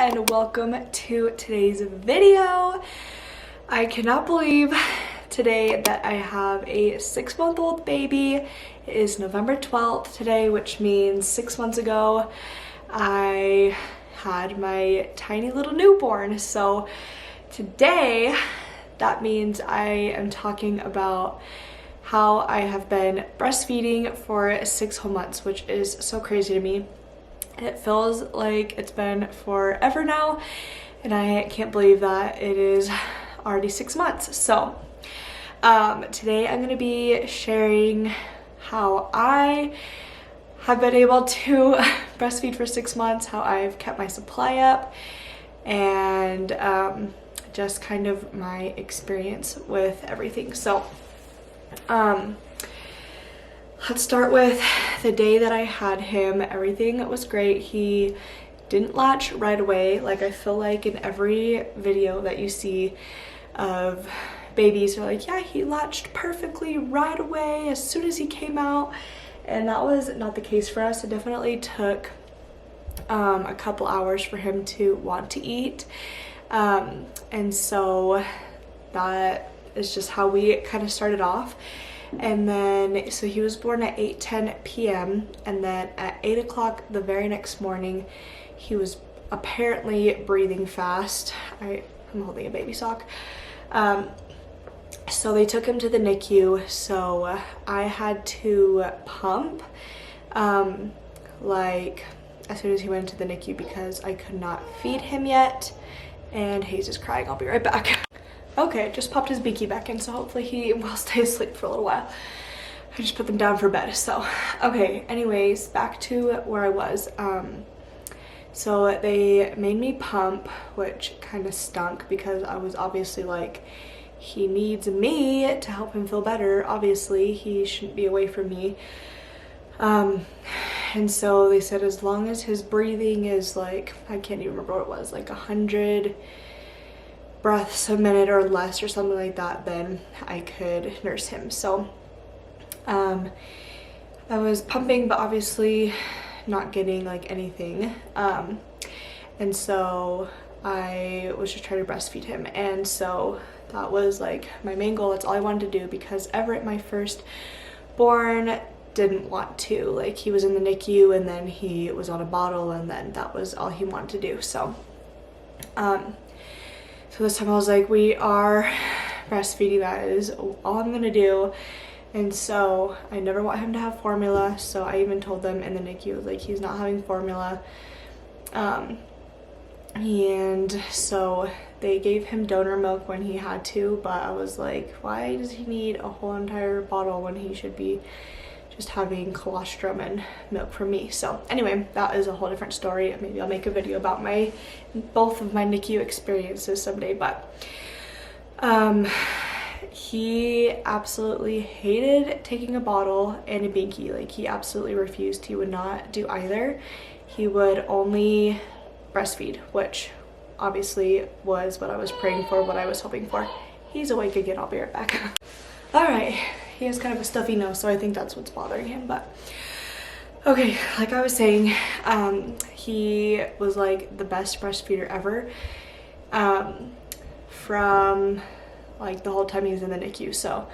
and welcome to today's video. I cannot believe today that I have a 6-month-old baby. It is November 12th today, which means 6 months ago I had my tiny little newborn. So today that means I am talking about how I have been breastfeeding for 6 whole months, which is so crazy to me. It feels like it's been forever now, and I can't believe that it is already 6 months. So today I'm going to be sharing how I have been able to breastfeed for 6 months, how I've kept my supply up, and just kind of my experience with everything. So let's start with the day that I had him. Everything was great. He didn't latch right away. Like, I feel like in every video that you see of babies, they're like, yeah, he latched perfectly right away as soon as he came out. And that was not the case for us. It definitely took a couple hours for him to want to eat. And so that is just how we kind of started off. And then, so he was born at 8:10 p.m. and then at 8 o'clock the very next morning, he was apparently breathing fast. I'm holding a baby sock. So they took him to the NICU. So I had to pump like as soon as he went into the NICU because I could not feed him yet. And Hayes is crying. I'll be right back. Okay, just popped his beaky back in, so hopefully he will stay asleep for a little while. I just put them down for bed. So okay, anyways, back to where I was. So they made me pump, which kind of stunk because I was obviously like, he needs me to help him feel better. Obviously he shouldn't be away from me. And so they said as long as his breathing is like, I can't even remember what it was, like 100 breaths a minute or less or something like that, then I could nurse him. So I was pumping, but obviously not getting like anything. And so I was just trying to breastfeed him. And so that was like my main goal. That's all I wanted to do because Everett, my firstborn, didn't want to. Like, he was in the NICU and then he was on a bottle and then that was all he wanted to do. So so this time I was like, we are breastfeeding, that is all I'm gonna do. And so I never want him to have formula, so I even told them in the NICU, like, he's not having formula. And so they gave him donor milk when he had to, but I was like, why does he need a whole entire bottle when he should be just having colostrum and milk from me? So anyway, that is a whole different story. Maybe I'll make a video about both of my NICU experiences someday. But he absolutely hated taking a bottle and a binky. Like, he absolutely refused. He would not do either. He would only breastfeed, which obviously was what I was praying for, what I was hoping for. He's awake again. I'll be right back. All right. He has kind of a stuffy nose, so I think that's what's bothering him. But okay, like I was saying, he was like the best breastfeeder ever from like the whole time he was in the NICU. So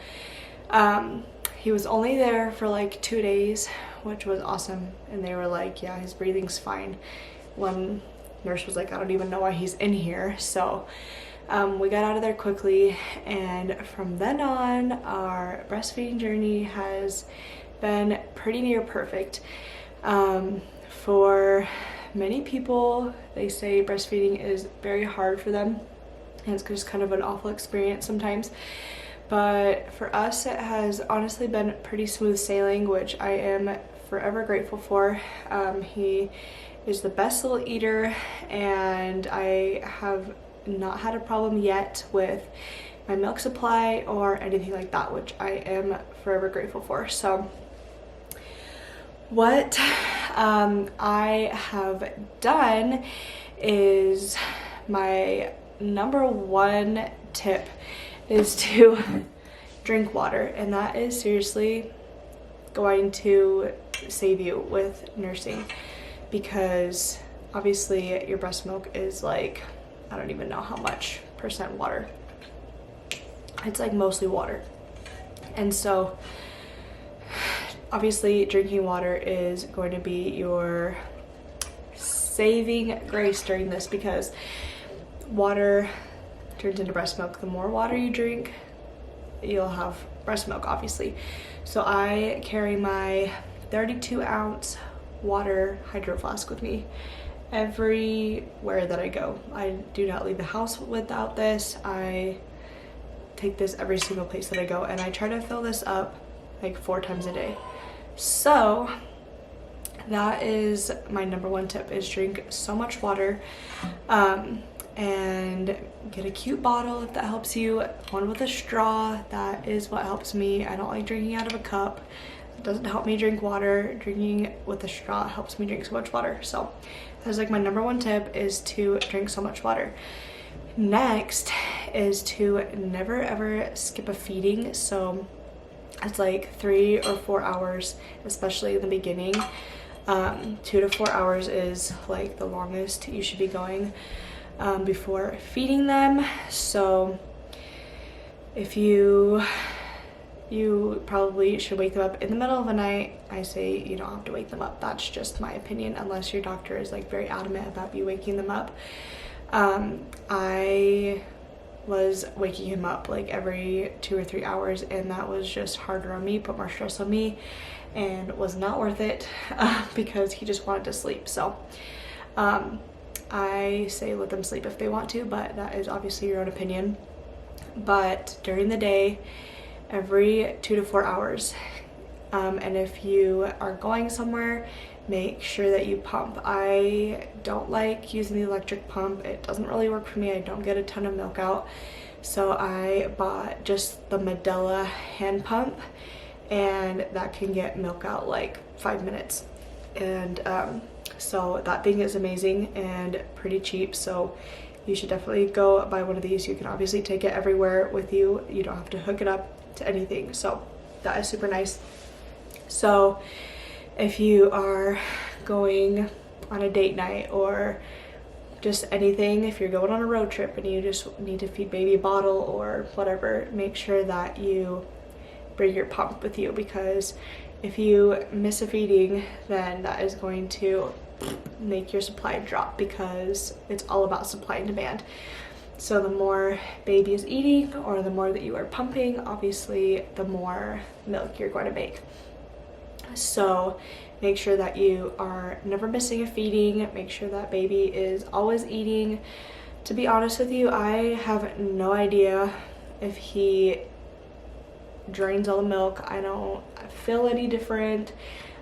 he was only there for like 2 days, which was awesome. And they were like, yeah, his breathing's fine. One nurse was like, I don't even know why he's in here. So we got out of there quickly, and from then on, our breastfeeding journey has been pretty near perfect. For many people, they say breastfeeding is very hard for them, and it's just kind of an awful experience sometimes. But for us, it has honestly been pretty smooth sailing, which I am forever grateful for. He is the best little eater, and I have not had a problem yet with my milk supply or anything like that, which I am forever grateful for. So what I have done is, my number one tip is to drink water, and that is seriously going to save you with nursing, because obviously your breast milk is like, I don't even know how much percent water. It's like mostly water. And so obviously drinking water is going to be your saving grace during this, because water turns into breast milk. The more water you drink, you'll have breast milk, obviously. So I carry my 32-ounce water hydro flask with me everywhere that I go. I do not leave the house without this. I take this every single place that I go, and I try to fill this up like 4 times a day. So that is my number one tip, is drink so much water. And get a cute bottle if that helps you. One with a straw, that is what helps me. I don't like drinking out of a cup. It doesn't help me drink water. Drinking with a straw helps me drink so much water. So that's like my number one tip, is to drink so much water. Next is to never ever skip a feeding. So it's like 3 or 4 hours, especially in the beginning. 2 to 4 hours is like the longest you should be going before feeding them. So if you probably should wake them up in the middle of the night. I say you don't have to wake them up. That's just my opinion, unless your doctor is like very adamant about you waking them up. I was waking him up like every 2 or 3 hours, and that was just harder on me, put more stress on me, and was not worth it because he just wanted to sleep. So I say let them sleep if they want to, but that is obviously your own opinion. But during the day, every 2 to 4 hours, and if you are going somewhere, make sure that you pump. I don't like using the electric pump. It doesn't really work for me. I don't get a ton of milk out. So I bought just the Medela hand pump, and that can get milk out like 5 minutes. And so that thing is amazing and pretty cheap. So you should definitely go buy one of these. You can obviously take it everywhere with you. You don't have to hook it up to anything. So that is super nice. So if you are going on a date night or just anything, if you're going on a road trip and you just need to feed baby a bottle or whatever, make sure that you bring your pump with you, because if you miss a feeding, then that is going to make your supply drop, because it's all about supply and demand. So the more baby is eating, or the more that you are pumping, obviously the more milk you're going to make. So make sure that you are never missing a feeding. Make sure that baby is always eating. To be honest with you, I have no idea if he drains all the milk. I don't feel any different.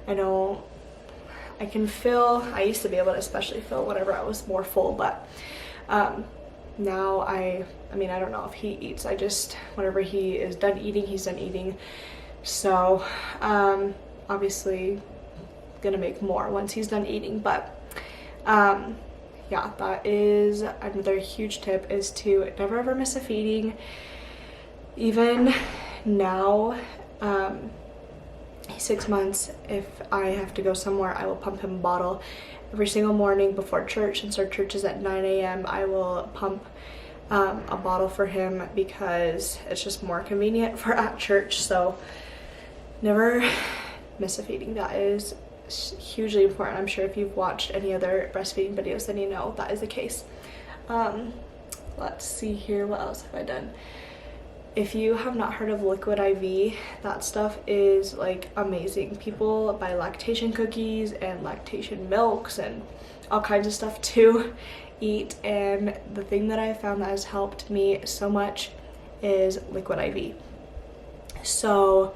I can feel, I used to be able to especially feel whenever I was more full, but now I mean, I don't know if he eats. I just, whenever he is done eating, he's done eating. So obviously gonna make more once he's done eating, but yeah, that is another huge tip, is to never ever miss a feeding. Even now, he's 6 months, if I have to go somewhere, I will pump him a bottle every single morning before church. Since our church is at 9 a.m. I will pump a bottle for him, because it's just more convenient for at church. So never miss a feeding. That is hugely important. I'm sure if you've watched any other breastfeeding videos, then you know that is the case. Let's see here, what else have I done? If you have not heard of liquid IV, that stuff is like amazing. People buy lactation cookies and lactation milks and all kinds of stuff to eat, and the thing that I found that has helped me so much is liquid IV. So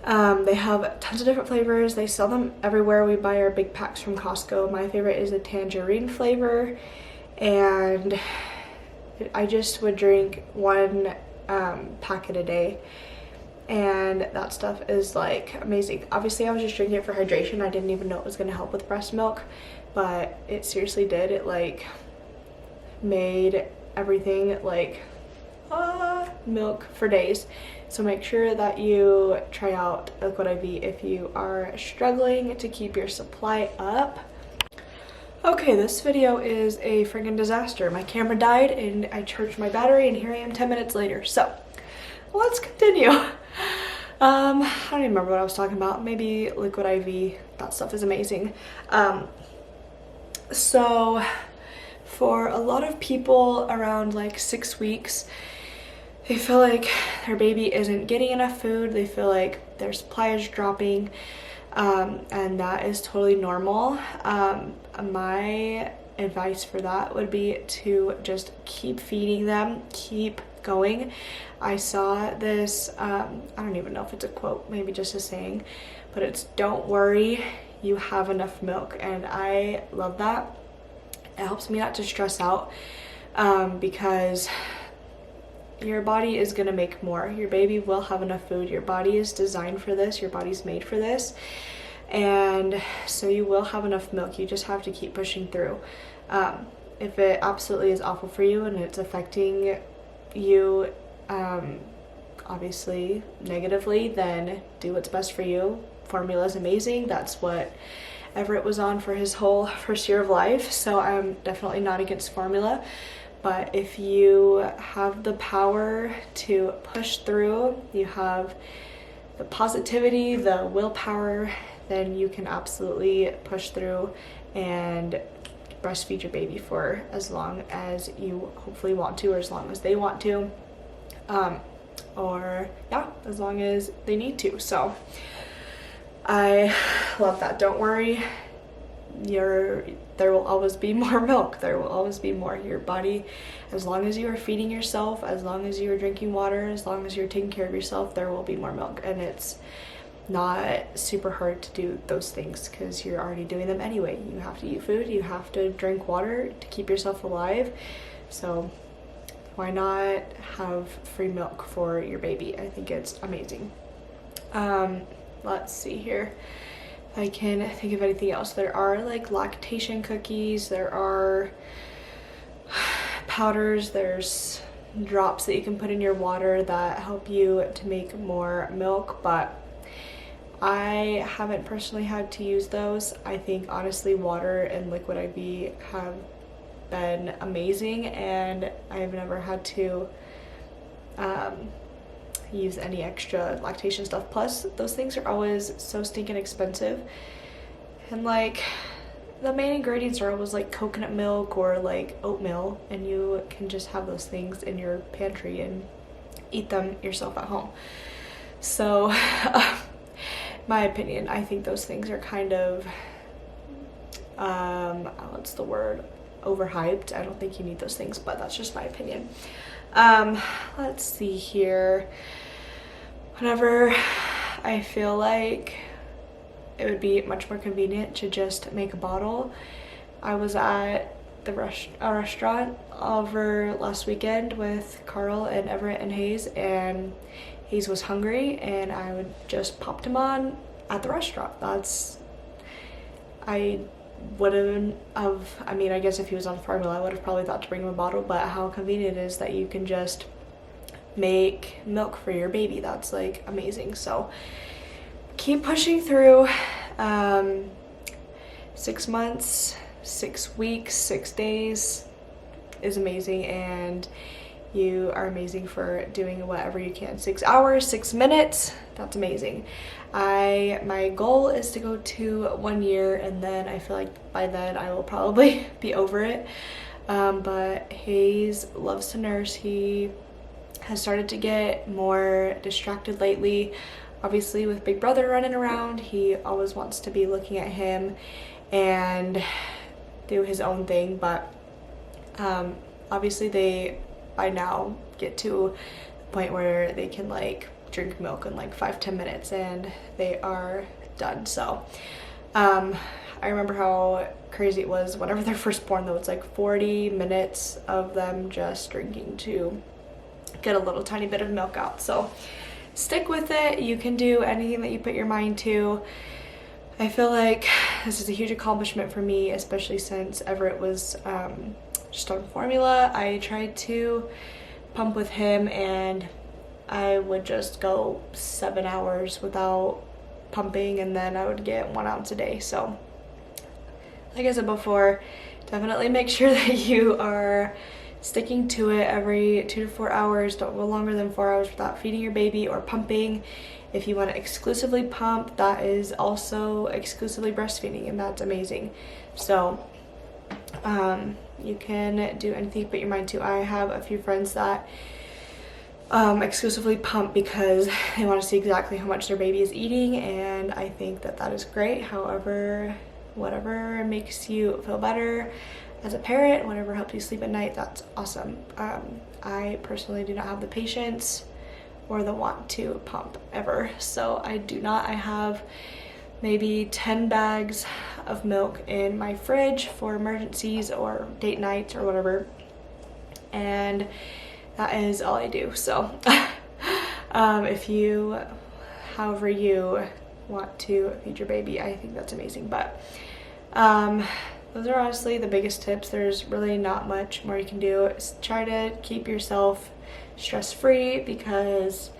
they have tons of different flavors. They sell them everywhere. We buy our big packs from Costco. My favorite is the tangerine flavor, and I just would drink one packet a day, and that stuff is like amazing. Obviously I was just drinking it for hydration. I didn't even know it was going to help with breast milk, but it seriously did. It like made everything like milk for days. So make sure that you try out liquid IV if you are struggling to keep your supply up. Okay, this video is a friggin' disaster. My camera died and I charged my battery and here I am 10 minutes later. So let's continue. I don't even remember what I was talking about. Maybe liquid IV. That stuff is amazing. So for a lot of people around like 6 weeks, they feel like their baby isn't getting enough food. They feel like their supply is dropping. And that is totally normal. My advice for that would be to just keep feeding them, keep going. I saw this, I don't even know if it's a quote, maybe just a saying, but it's "don't worry, you have enough milk," and I love that. It helps me not to stress out, because your body is gonna make more. Your baby will have enough food. Your body is designed for this. Your body's made for this. And so you will have enough milk. You just have to keep pushing through. If it absolutely is awful for you and it's affecting you, obviously negatively, then do what's best for you. Formula is amazing. That's what Everett was on for his whole first year of life. So I'm definitely not against formula. But if you have the power to push through, you have the positivity, the willpower, then you can absolutely push through and breastfeed your baby for as long as you hopefully want to, or as long as they want to, or yeah, as long as they need to. So I love that. Don't worry. There will always be more milk. There will always be more. Your body, as long as you are feeding yourself, as long as you are drinking water, as long as you're taking care of yourself, there will be more milk. And it's not super hard to do those things because you're already doing them anyway. You have to eat food, you have to drink water to keep yourself alive. So why not have free milk for your baby? I think it's amazing. Let's see here. I can think of anything else. There are like lactation cookies, there are powders, there's drops that you can put in your water that help you to make more milk, but I haven't personally had to use those. I think honestly water and liquid IV have been amazing, and I've never had to use any extra lactation stuff. Plus those things are always so stinking expensive, and like the main ingredients are always like coconut milk or like oatmeal, and you can just have those things in your pantry and eat them yourself at home. So my opinion, I think those things are kind of what's the word, overhyped. I don't think you need those things, but that's just my opinion. Let's see here. Whenever I feel like it would be much more convenient to just make a bottle, I was at a restaurant over last weekend with Carl and Everett and Hayes, and Hayes was hungry and I would just popped him on at the restaurant. I mean, I guess if he was on formula, I would have probably thought to bring him a bottle, but how convenient it is that you can just make milk for your baby. That's like amazing. So keep pushing through. 6 months, 6 weeks, 6 days is amazing, and you are amazing for doing whatever you can. 6 hours, 6 minutes, that's amazing. My goal is to go to 1 year, and then I feel like by then I will probably be over it. But Hayes loves to nurse. He has started to get more distracted lately. Obviously with big brother running around, he always wants to be looking at him and do his own thing, but obviously they by now get to the point where they can like drink milk in like 5-10 minutes and they are done. So I remember how crazy it was whenever they're first born though. It's like 40 minutes of them just drinking to get a little tiny bit of milk out. So stick with it. You can do anything that you put your mind to. I feel like this is a huge accomplishment for me, especially since Everett was just on formula. I tried to pump with him and I would just go 7 hours without pumping, and then I would get 1 ounce a day. So like I said before, definitely make sure that you are sticking to it every 2 to 4 hours. Don't go longer than 4 hours without feeding your baby or pumping. If you want to exclusively pump, that is also exclusively breastfeeding, and that's amazing. So you can do anything you put your mind to. I have a few friends that exclusively pump because they want to see exactly how much their baby is eating, and I think that that is great. However, whatever makes you feel better as a parent, whatever helps you sleep at night, that's awesome. I personally do not have the patience or the want to pump ever, so I do not. I have maybe 10 bags of milk in my fridge for emergencies or date nights or whatever, and that is all I do. So if you, however you want to feed your baby, I think that's amazing. But those are honestly the biggest tips. There's really not much more you can do. Just try to keep yourself stress-free, because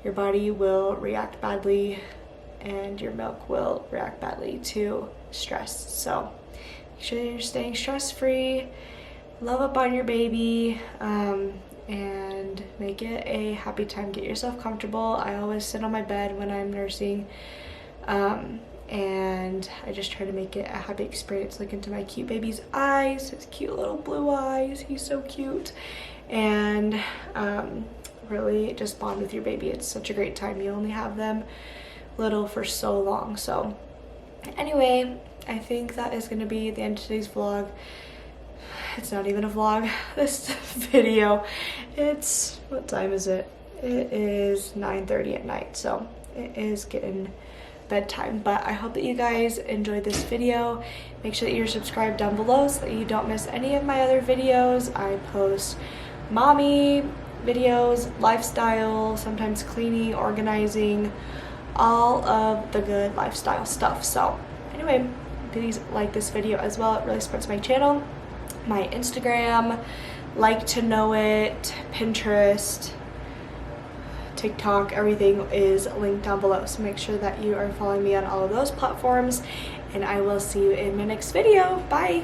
your body will react badly and your milk will react badly to stress. So make sure you're staying stress-free, love up on your baby, and make it a happy time. Get yourself comfortable. I always sit on my bed when I'm nursing, and I just try to make it a happy experience. Look into my cute baby's eyes, his cute little blue eyes, he's so cute, and really just bond with your baby. It's such a great time. You only have them little for so long. So anyway, I think that is going to be the end of today's vlog. It's not even a vlog, this video. It's, what time is it? It is 9:30 at night, so it is getting bedtime. But I hope that you guys enjoyed this video. Make sure that you're subscribed down below so that you don't miss any of my other videos. I post mommy videos, lifestyle, sometimes cleaning, organizing, all of the good lifestyle stuff. So anyway, please like this video as well. It really supports my channel, my Instagram, like to know it, Pinterest, TikTok, everything is linked down below. So make sure that you are following me on all of those platforms, and I will see you in my next video. Bye!